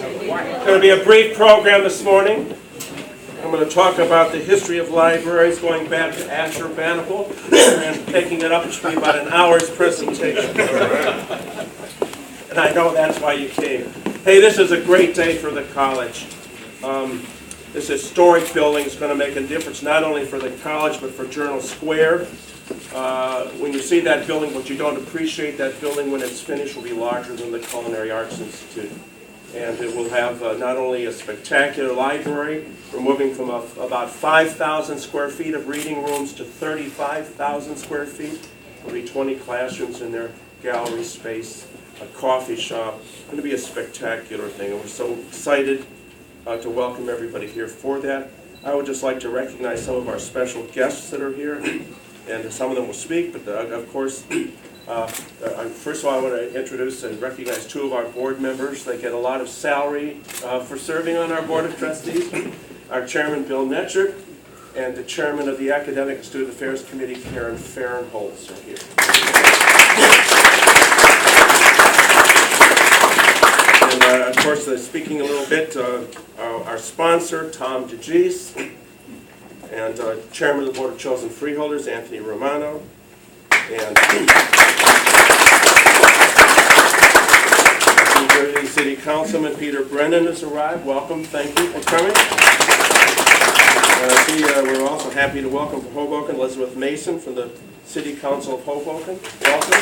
It's going to be a brief program this morning. I'm going to talk about the history of libraries going back to Ashurbanipal and taking it up to be about an hour's presentation. And I know that's why you came. Hey, this is a great day for the college. This historic building is going to make a difference not only for the college but for Journal Square. When you see that building, but you don't appreciate that building when it's finished, will be larger than the Culinary Arts Institute. And it will have not only a spectacular library, we're moving from about 5,000 square feet of reading rooms to 35,000 square feet. There'll be 20 classrooms in there, gallery space, a coffee shop. It's going to be a spectacular thing, and we're so excited to welcome everybody here for that. I would just like to recognize some of our special guests that are here, and some of them will speak, but of course, first of all, I want to introduce and recognize two of our board members. They get a lot of salary for serving on our Board of Trustees. Our Chairman, Bill Netcher, and the Chairman of the Academic and Student Affairs Committee, Karen Farrenholz, are here. And of course, speaking a little bit, our sponsor, Tom DeGise, and Chairman of the Board of Chosen Freeholders, Anthony Romano, and New Jersey City Councilman Peter Brennan has arrived. Welcome, thank you for coming. We're also happy to welcome from Hoboken Elizabeth Mason from the City Council of Hoboken. Welcome.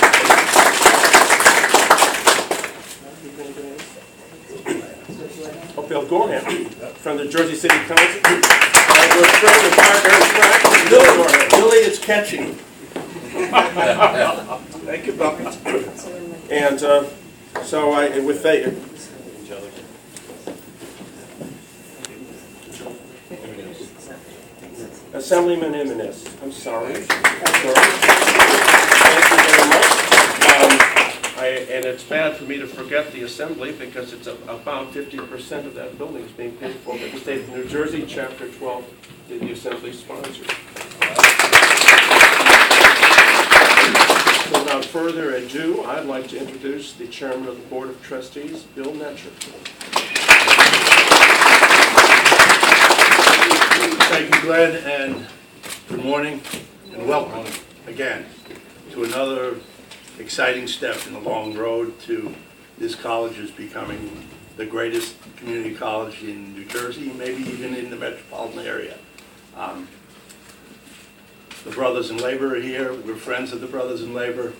Oh, Bill Gorham from the Jersey City Council. Good friend and partner in crime, Bill Gorham. Billy is catching. Thank you, Buck. And with that, Assemblyman Jimenez, I'm sorry. Thank you very much. And it's bad for me to forget the Assembly because it's about 50% of that building is being paid for by the state of New Jersey, Chapter 12, the Assembly sponsors. So without further ado, I'd like to introduce the Chairman of the Board of Trustees, Bill Netcher. Thank you, Glenn, and good morning, and welcome again to another exciting step in the long road to this college is becoming the greatest community college in New Jersey, maybe even in the metropolitan area. The Brothers in Labor are here. We're friends of the Brothers in Labor.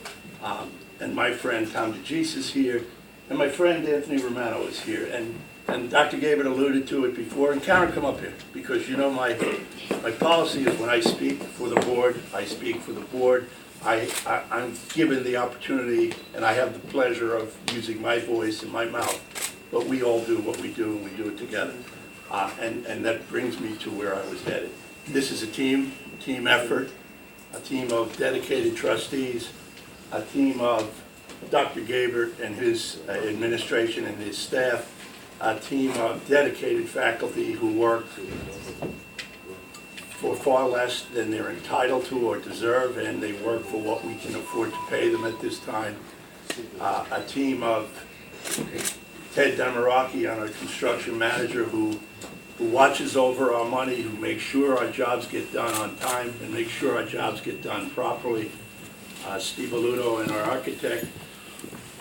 And my friend Tom DeGise is here. And my friend Anthony Romano is here. And Dr. Gabert alluded to it before. And Karen, come up here. Because you know my policy is when I speak for the board, I speak for the board. I'm given the opportunity and I have the pleasure of using my voice and my mouth. But we all do what we do and we do it together. And that brings me to where I was headed. This is a team effort, a team of dedicated trustees, a team of Dr. Gabert and his administration and his staff, a team of dedicated faculty who work for far less than they're entitled to or deserve, and they work for what we can afford to pay them at this time. A team of Ted Damaraki, our construction manager, who watches over our money, who makes sure our jobs get done on time and makes sure our jobs get done properly. Steve Aludo, and our architect,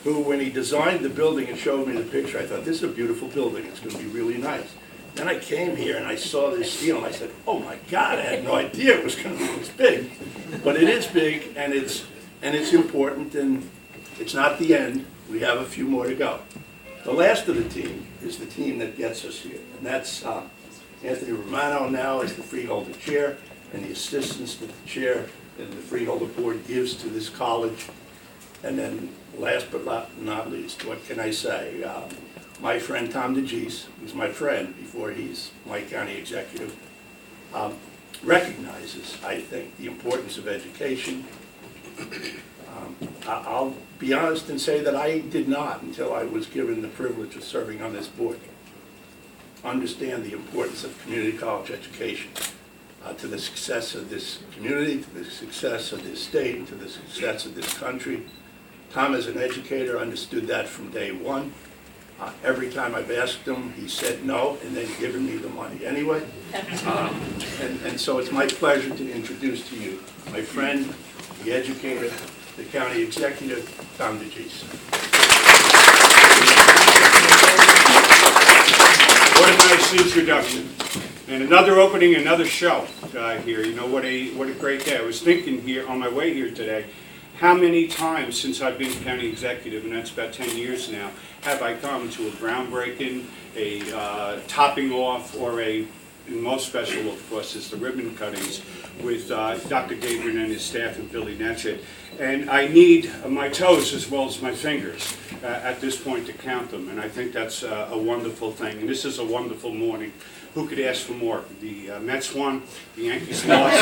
who, when he designed the building and showed me the picture, I thought, this is a beautiful building, it's going to be really nice. Then I came here and I saw this steel and I said, oh my God, I had no idea it was going to be this big. But it is big and it's important, and it's not the end. We have a few more to go. The last of the team is the team that gets us here, and that's Anthony Romano now as the Freeholder Chair, and the assistance that the Chair and the Freeholder Board gives to this college. And then last but not least, what can I say? My friend Tom DeGise, who's my friend before he's my county executive, recognizes, I think, the importance of education. I'll be honest and say that I did not, until I was given the privilege of serving on this board, understand the importance of community college education to the success of this community, to the success of this state, and to the success of this country. Tom, as an educator, understood that from day one. Every time I've asked him, he said no, and then given me the money anyway. And so it's my pleasure to introduce to you my friend, the educator, the county executive, Tom DeGise. What a nice introduction. And another opening, another show here. You know, what a great day. I was thinking here on my way here today, how many times since I've been county executive, and that's about 10 years now, have I come to a groundbreaking, a topping off, or and most special, of course, is the ribbon cuttings with Dr. Gabert and his staff and Billy Netchett. And I need my toes as well as my fingers at this point to count them, and I think that's a wonderful thing. And this is a wonderful morning. Who could ask for more? The Mets won, the Yankees lost.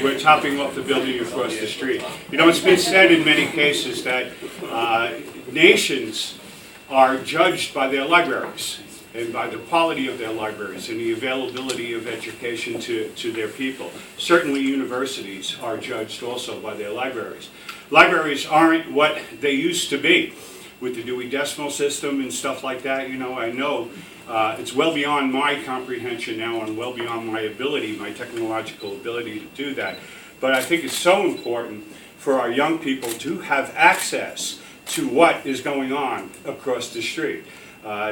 We're topping off the building across the street. You know, it's been said in many cases that nations are judged by their libraries and by the quality of their libraries and the availability of education to their people. Certainly universities are judged also by their libraries. Libraries aren't what they used to be with the Dewey Decimal System and stuff like that. You know, I know it's well beyond my comprehension now and well beyond my ability, my technological ability to do that. But I think it's so important for our young people to have access to what is going on across the street.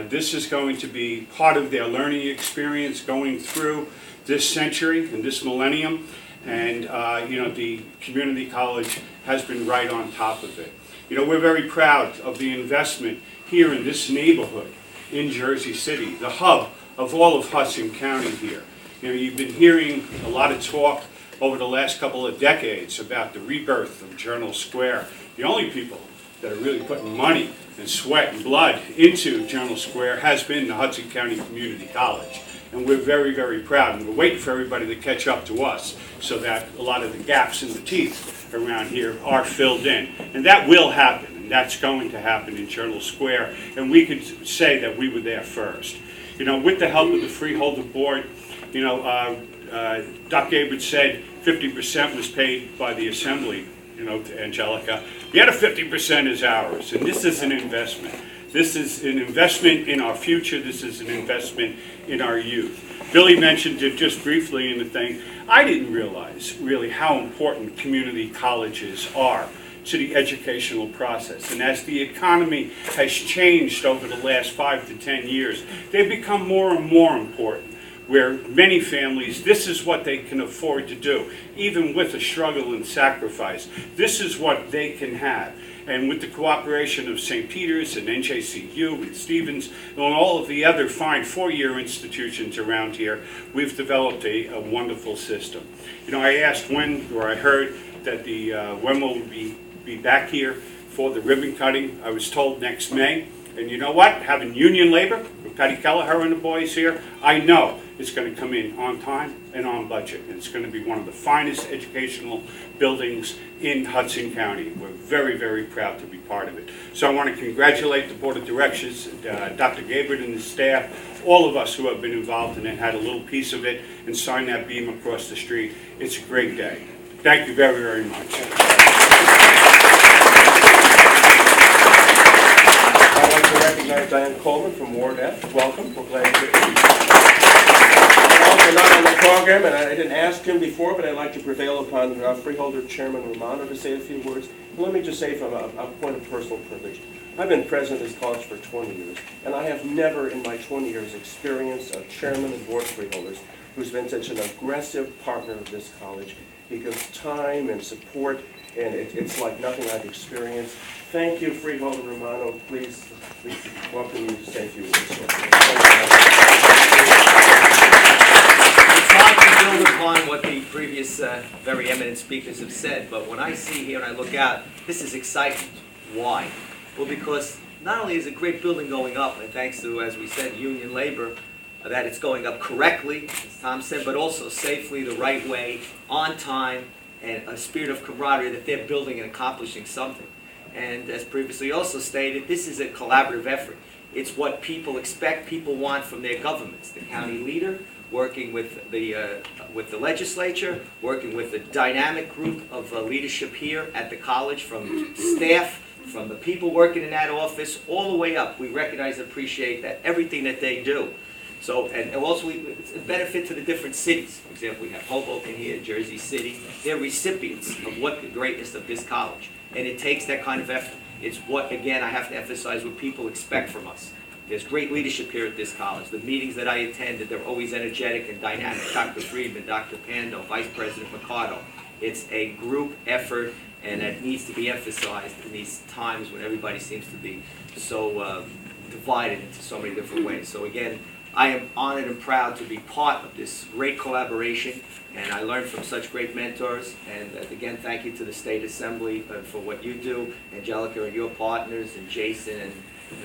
This is going to be part of their learning experience going through this century and this millennium, and you know, the community college has been right on top of it. You know, we're very proud of the investment here in this neighborhood in Jersey City, the hub of all of Hudson County here. You know, you've been hearing a lot of talk over the last couple of decades about the rebirth of Journal Square. The only people that are really putting money and sweat and blood into Journal Square has been the Hudson County Community College. And we're very, very proud. And we're waiting for everybody to catch up to us so that a lot of the gaps in the teeth around here are filled in. And that will happen. And that's going to happen in Journal Square. And we could say that we were there first. You know, with the help of the Freeholder Board, you know, Dr. Gabert said 50% was paid by the Assembly, you know, to Angelica. The other 50% is ours. And this is an investment. This is an investment in our future. This is an investment in our youth. Billy mentioned it just briefly in the thing. I didn't realize really how important community colleges are to the educational process. And as the economy has changed over the last 5 to 10 years, they've become more and more important, where many families, this is what they can afford to do, even with a struggle and sacrifice. This is what they can have. And with the cooperation of St. Peter's and NJCU and Stevens and all of the other fine four-year institutions around here, we've developed a wonderful system. You know, I asked when, or I heard that the when will we be back here for the ribbon cutting. I was told next May. And you know what? Having union labor with Patty Kelleher and the boys here, I know it's going to come in on time and on budget. And it's going to be one of the finest educational buildings in Hudson County. We're very, very proud to be part of it. So I want to congratulate the Board of Directors, Dr. Gabert and his staff, all of us who have been involved in it, had a little piece of it, and signed that beam across the street. It's a great day. Thank you very, very much. I'd like to recognize Diane Coleman from Ward F. Welcome. We're glad you're here. Also not on the program, and I didn't ask him before, but I'd like to prevail upon Freeholder Chairman Romano to say a few words. And let me just say from a point of personal privilege, I've been president of this college for 20 years, and I have never in my 20 years experienced a chairman and board freeholders who's been such an aggressive partner of this college. He gives time and support, and it's like nothing I've experienced. Thank you, Freeholder Romano. Please welcome you to say a few words. It's hard to build upon what the previous very eminent speakers have said, but when I see here and I look out, this is excitement. Why? Well, because not only is a great building going up, and thanks to, as we said, union labor, that it's going up correctly, as Tom said, but also safely, the right way, on time, and a spirit of camaraderie that they're building and accomplishing something. And as previously also stated, this is a collaborative effort. It's what people expect, people want from their governments. The county leader working with the legislature, working with the dynamic group of leadership here at the college, from staff from the people working in that office all the way up. We recognize and appreciate that everything that they do. So, and also it's a benefit to the different cities. For example, we have Hoboken here, Jersey City. They're recipients of what the greatness of this college. And it takes that kind of effort. It's what, again, I have to emphasize, what people expect from us. There's great leadership here at this college. The meetings that I attended, they're always energetic and dynamic. Dr. Friedman, Dr. Pando, Vice President Mercado. It's a group effort, and that needs to be emphasized in these times when everybody seems to be so divided into so many different ways. So again, I am honored and proud to be part of this great collaboration, and I learned from such great mentors. And again, thank you to the State Assembly for what you do, Angelica and your partners, and Jason and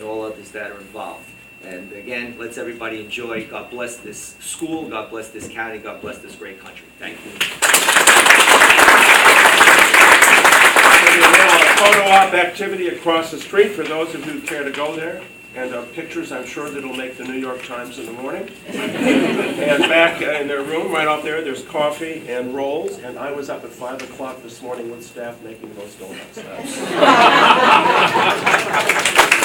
all others that are involved. And again, let's everybody enjoy. God bless this school, God bless this county, God bless this great country. Thank you. Now, a photo op activity across the street for those of you who care to go there. And pictures, I'm sure, that'll make the New York Times in the morning. And back in their room, right out there, there's coffee and rolls. And I was up at 5 o'clock this morning with staff making those donuts.